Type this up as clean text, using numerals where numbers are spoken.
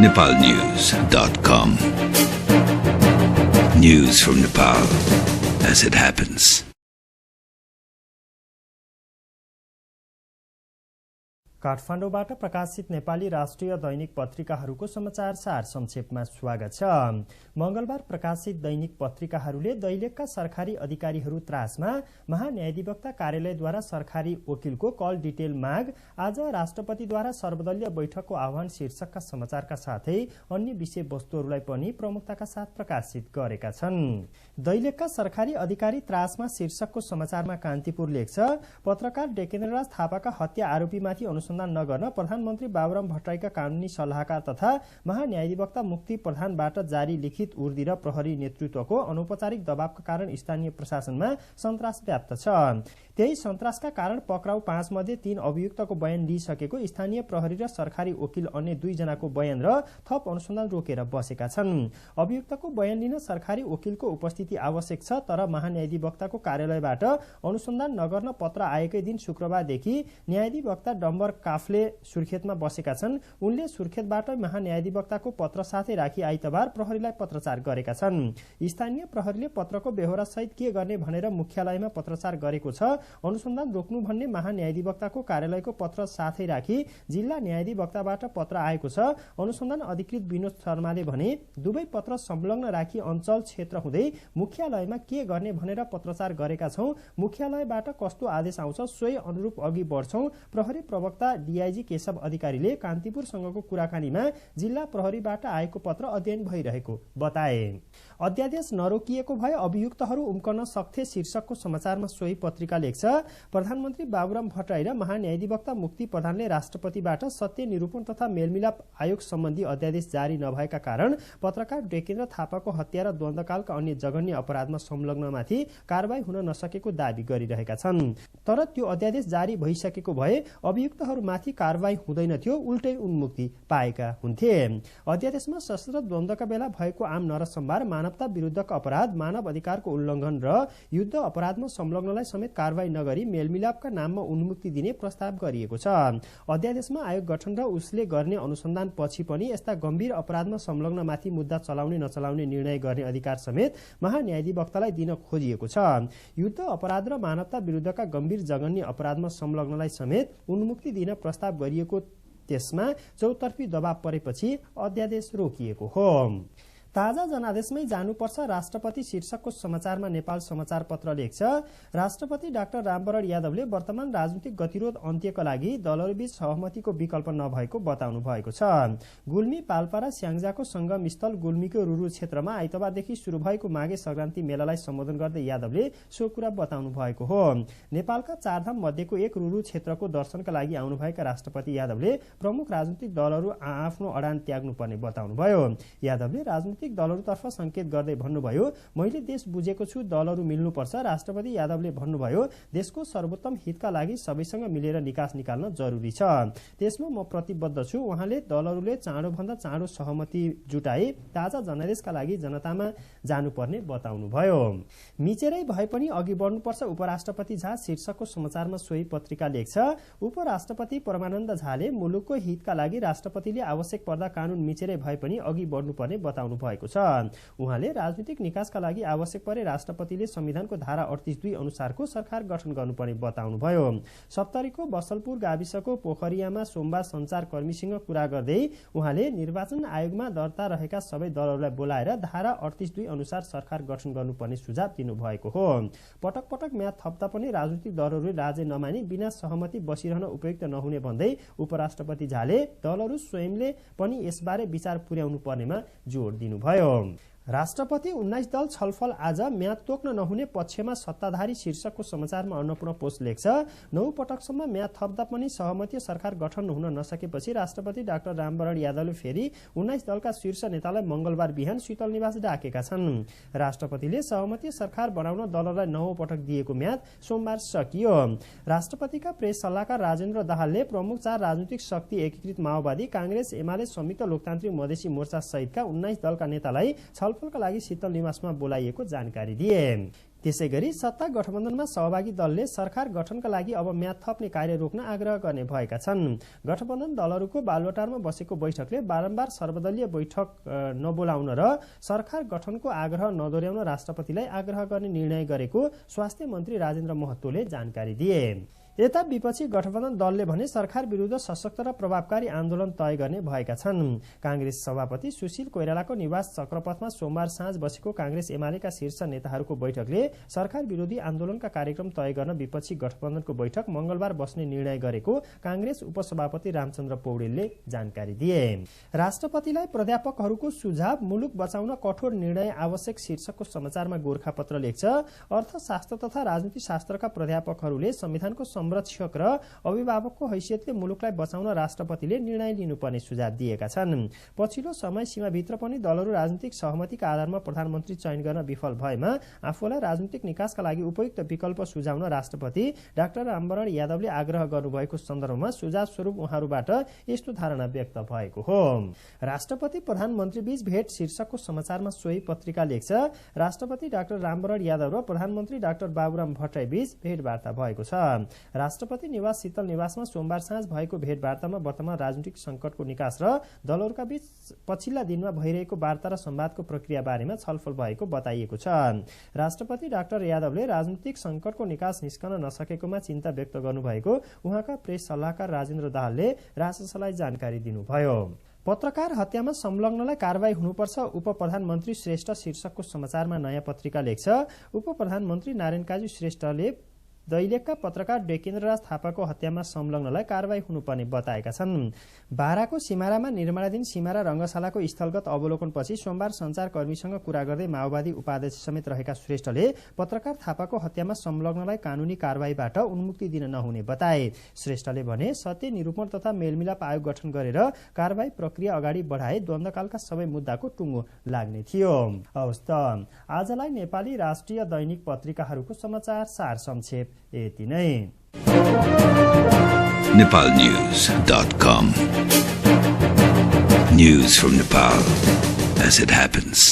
nepalnews.com. News from Nepal as it happens. काठमाडौँबाट प्रकाशित नेपाली राष्ट्रिय दैनिक पत्रिकाहरूको समाचार सार संक्षेपमा स्वागत छ। मंगलबार प्रकाशित दैनिक पत्रिकाहरूले दैलेखका सरकारी अधिकारीहरू त्रासमा महान्यायाधिवक्ता कार्यालयद्वारा सरकारी वकिलको कल डिटेल माग, आज राष्ट्रपतिद्वारा सर्वदलीय बैठकको आह्वान शीर्षकका समाचारका साथै अन्य विषयवस्तुहरूलाई पनि प्रमुखताका साथ प्रकाशित गरेका छन्। दैलेखका सरकारी अधिकारी त्रासमा शीर्षकको समाचारमा कान्तिपुर लेख्छ, पत्रकार डेकेन्द्रराज थापाका हत्या आरोपीमाथि अनुसन्धान नगर्न प्रधानमन्त्री बाबुराम भट्टराईका कानूनी सल्लाहकार तथा महान्यायाधिवक्ता मुक्ति प्रधानबाट जारी लिखित उर्दी र प्रहरी नेतृत्वको अनौपचारिक दबावका कारण स्थानीय प्रशासनमा सन्तास व्याप्त छ। त्यही सन्तासका कारण पक्राउ 5 मध्ये 3 अभियुक्तको बयान लिइसकेको स्थानीय प्रहरी र सरकारी वकिल अन्य 2 जनाको बयान र थप अनुसन्धान रोकेर बसेका छन्। अभियुक्तको बयान लिन सरकारी वकिलको उपस्थिति आवश्यक छ, तर महान्यायाधिवक्ताको कार्यालयबाट अनुसन्धान नगर्न पत्र आएकै दिन शुक्रबारदेखि न्यायाधिवक्ता डम्बर काफले सुर्खेतमा बसेका छन्। उनले सुर्खेतबाट महान्यायाधिवक्ताको पत्र साथै राखी आइतबार प्रहरीलाई पत्रचार गरेका छन्। स्थानीय प्रहरीले पत्रको बेहोरा सहित के गर्ने भनेर मुख्यालयमा पत्रचार गरेको छ। अनुसन्धान रोक्नु भन्ने महान्यायाधिवक्ताको कार्यालयको पत्र साथै राखी जिल्ला न्यायाधिवक्ताबाट पत्र आएको छ। अनुसन्धान अधिकृत विनोद शर्माले भने, दुवै पत्र संलग्न राखी अञ्चल क्षेत्र हुँदै मुख्यालयमा के गर्ने भनेर पत्रचार गरेका छौं। मुख्यालयबाट कस्तो आदेश आउँछ सोही अनुरूप अघि बढ्छौं। प्रहरी प्रवक्ता डीआईजी केशव अधिकारीले कान्तिपुरसँगको कुराकानीमा जिल्ला प्रहरीबाट आएको पत्र अध्ययन भइरहेको बताए। अध्यादेश नरोकिएको भए अभियुक्तहरू उम्कन सक्थे शीर्षकको समाचारमा सोही पत्रिका लेख्छ, प्रधानमन्त्री बाबुराम भट्टराई र महान्यायाधिवक्ता मुक्ति प्रधानले राष्ट्रपतिबाट सत्य निरूपण तथा मेलमिलाप आयोग सम्बन्धी अध्यादेश जारी नभएका कारण पत्रकार डेकेन्द्र थापाको हत्या र द्वन्द्वकालका अन्य जघन्य अपराधमा संलग्नमाथि कारबाही हुन नसकेको दावी गरिरहेका छन्। तर त्यो अध्यादेश जारी भइसकेको भए अभियुक्तहरूमाथि कारबाही हुँदैन थियो, उल्टै उन्मुक्ति पाएका हुन्थे। अध्यादेशमा सशस्त्र द्वन्द्वका बेला भएको आम नरसंहार, मानवता विरुद्धका अपराध, मानव अधिकारको उल्लङ्घन र युद्ध अपराधमा संलग्नलाई समेत कारबाही नगरी मेलमिलापका नाममा उन्मुक्ति दिने प्रस्ताव गरिएको छ। अध्यादेशमा आयोग गठन र उसले गर्ने अनुसन्धान पछि पनि यस्ता गम्भीर अपराधमा संलग्नमाथि मुद्दा चलाउने नचलाउने निर्णय गर्ने अधिकार समेत महान्यायाधिवक्तालाई दिन खोजिएको छ। युद्ध अपराध र मानवता विरुद्धका गम्भीर जघन्य अपराधमा संलग्नलाई समेत उन्मुक्ति दिन प्रस्ताव गरिएको, त्यसमा चौतर्फी दबाव परेपछि अध्यादेश रोकिएको हो। ताजा जनादेशमै जानुपर्छ राष्ट्रपति शीर्षकको समाचारमा नेपाल समाचार पत्र लेख्छ, राष्ट्रपति डाक्टर रामवरण यादवले वर्तमान राजनीतिक गतिरोध अन्त्यका लागि दलहरूबीच सहमतिको विकल्प नभएको बताउनु भएको छ। गुल्मी पाल्पा र स्याङ्जाको संगम स्थल गुल्मीको रुरु क्षेत्रमा आइतबारदेखि शुरू भएको माघे संक्रान्ति मेलालाई सम्बोधन गर्दै यादवले सो कुरा बताउनु भएको हो। नेपालका 4 धाम मध्येको एक रुरु क्षेत्रको दर्शनका लागि आउनुभएका राष्ट्रपति यादवले प्रमुख राजनीतिक दलहरू आफ्नो अडान त्याग्नुपर्ने बताउनुभयो। यादवले राजनीतिक दलहरूतर्फ संकेत गर्दै भन्नुभयो, मैले देश बुझेको छु, दलहरू मिल्नुपर्छ। राष्ट्रपति यादवले भन्नुभयो, देशको सर्वोत्तम हितका लागि सबैसँग मिलेर निकास निकाल्न जरुरी छ, त्यसमा म प्रतिबद्ध छु। उहाँले दलहरूले चाँडोभन्दा चाँडो सहमति जुटाए ताजा जनादेशका लागि जनतामा जानुपर्ने बताउनुभयो। मिचेरै भए पनि अघि बढ्नुपर्छ उपराष्ट्रपति झा शीर्षकको समाचारमा सोही पत्रिका लेख्छ, उपराष्ट्रपति परमानन्द झाले मुलुकको हितका लागि राष्ट्रपतिले आवश्यक पर्दा कानून मिचेरै भए पनि अघि बढ्नुपर्ने बताउनु भएको छ। उहाँले राजनीतिक निकासका लागि आवश्यक परे राष्ट्रपतिले संविधानको धारा 38(2) अनुसारको सरकार गठन गर्नुपर्ने बताउनुभयो। सप्तरीको बसलपुर गाविसको पोखरियामा सोमबार सञ्चारकर्मीसँग कुरा गर्दै उहाँले निर्वाचन आयोगमा दर्ता रहेका सबै दलहरूलाई बोलाएर धारा 38(2) अनुसार सरकार गठन गर्नुपर्ने सुझाव दिनुभएको हो। पटक पटक म्याद थप्दा पनि राजनीतिक दलहरूले राज्य नमानी बिना सहमति बसिरहन उपयुक्त नहुने भन्दै उपराष्ट्रपति झाले दलहरू स्वयंले पनि यसबारे विचार पुर्याउनु पर्नेमा जोड दिनुभयो। राष्ट्रपति 19 दल छलफल आज, म्याद तोक्न नहुने पक्षमा सत्ताधारी शीर्षकको समाचारमा अन्नपूर्ण पोस्ट लेख्छ, 9 पटकसम्म म्याद थप्दा पनि सहमति सरकार गठन हुन नसकेपछि राष्ट्रपति डाक्टर रामवरण यादवले फेरि 19 दलका शीर्ष नेतालाई मंगलबार बिहान शीतल निवास डाकेका छन्। राष्ट्रपतिले सहमति सरकार बनाउन दलहरूलाई 9 पटक दिएको म्याद सोमबार सकियो। राष्ट्रपतिका प्रेस सल्लाहकार राजेन्द्र दाहालले प्रमुख 4 राजनीतिक शक्ति एकीकृत माओवादी, कांग्रेस, एमाले, संयुक्त लोकतान्त्रिक मधेसी मोर्चा सहितका 19 दलका नेतालाई छलफलका लागि शीतल निवासमा बोलाइएको जानकारी दिए। त्यसैगरी सत्ता गठबन्धनमा सहभागी दलले सरकार गठनका लागि अब म्याद थप्ने कार्य रोक्न आग्रह गर्ने भएका छन्। गठबन्धन दलहरूको बालुवाटारमा बसेको बैठकले बारम्बार सर्वदलीय बैठक नबोलाउन र सरकार गठनको आग्रह नदोर्याउन राष्ट्रपतिलाई आग्रह गर्ने निर्णय गरेको स्वास्थ्य मन्त्री राजेन्द्र महतोले जानकारी दिए। यता विपक्षी गठबन्धन दलले भने सरकार विरुद्ध सशक्त र प्रभावकारी आन्दोलन तय गर्ने भएका छन्। कांग्रेस सभापति सुशील कोइरालाको निवास चक्रपथमा सोमबार साँझ बसेको कांग्रेस एमालेका शीर्ष नेताहरूको बैठकले सरकार विरोधी आन्दोलनका कार्यक्रम तय गर्न विपक्षी गठबन्धनको बैठक मंगलबार बस्ने निर्णय गरेको कांग्रेस उपसभापति रामचन्द्र पौडेलले जानकारी दिए। राष्ट्रपतिलाई प्राध्यापकहरूको सुझाव, मुलुक बचाउन कठोर निर्णय आवश्यक शीर्षकको समाचारमा गोरखापत्र लेख्छ। अर्थशास्त्र तथा राजनीति शास्त्रका प्राध्यापकहरूले संविधानको संरक्षक र अभिभावकको हैसियतले मुलुकलाई बचाउन राष्ट्रपतिले निर्णय लिनुपर्ने सुझाव दिएका छन्। पछिल्लो समय सीमाभित्र पनि दलहरू राजनीतिक सहमतिका आधारमा प्रधानमन्त्री चयन गर्न विफल भएमा आफूलाई राजनीतिक निकासका लागि उपयुक्त विकल्प सुझाउन राष्ट्रपति डाक्टर रामवरण यादवले आग्रह गर्नुभएको सन्दर्भमा सुझाव स्वरूप उहाँहरूबाट यस्तो धारणा व्यक्त भएको हो। राष्ट्रपति प्रधानमन्त्री बीच भेट शीर्षकको समाचारमा सोही पत्रिका लेख्छ। राष्ट्रपति डाक्टर रामवरण यादव र प्रधानमन्त्री डाक्टर बाबुराम भट्टराई बीच भेटवार्ता भएको छ। राष्ट्रपति निवास शीतल निवासमा सोमबार साँझ भएको भेटवार्तामा वर्तमान राजनीतिक संकटको निकास र दलहरूका बीच पछिल्ला दिनमा भइरहेको वार्ता र संवादको प्रक्रिया बारेमा छलफल भएको बताइएको छ। राष्ट्रपति डाक्टर यादवले राजनीतिक संकटको निकास निस्कन नसकेकोमा चिन्ता व्यक्त गर्नुभएको उहाँका प्रेस सल्लाहकार राजेन्द्र दाहालले राजसभालाई जानकारी दिनुभयो। पत्रकार हत्यामा संलग्नलाई कारवाही हुनुपर्छ, उप प्रधानमन्त्री श्रेष्ठ शीर्षकको समाचारमा नयाँ पत्रिका लेख्छ। उप प्रधानमन्त्री नारायण काजी श्रेष्ठले दैलेखका पत्रकार डेकेन्द्रराज थापाको हत्यामा संलग्नलाई कारवाही हुनुपर्ने बताएका छन्। बाराको सिमारामा निर्माणाधीन सिमारा रंगशालाको स्थलगत अवलोकनपछि सोमबार संचारकर्मीसँग कुरा गर्दै माओवादी उपाध्यक्ष समेत रहेका श्रेष्ठले पत्रकार थापाको हत्यामा संलग्नलाई कानूनी कारवाहीबाट उन्मुक्ति दिन नहुने बताए। श्रेष्ठले भने सत्य निरूपण तथा मेलमिलाप आयोग गठन गरेर कारवाही प्रक्रिया अगाडि बढाए द्वन्द्वकालका सबै मुद्दाको टुङ्गो लाग्ने थियो। हवस् त आजलाई नेपाली राष्ट्रिय दैनिक पत्रिकाहरूको समाचार सार संक्षेप यति नै। nepalnews.com News from Nepal as it happens.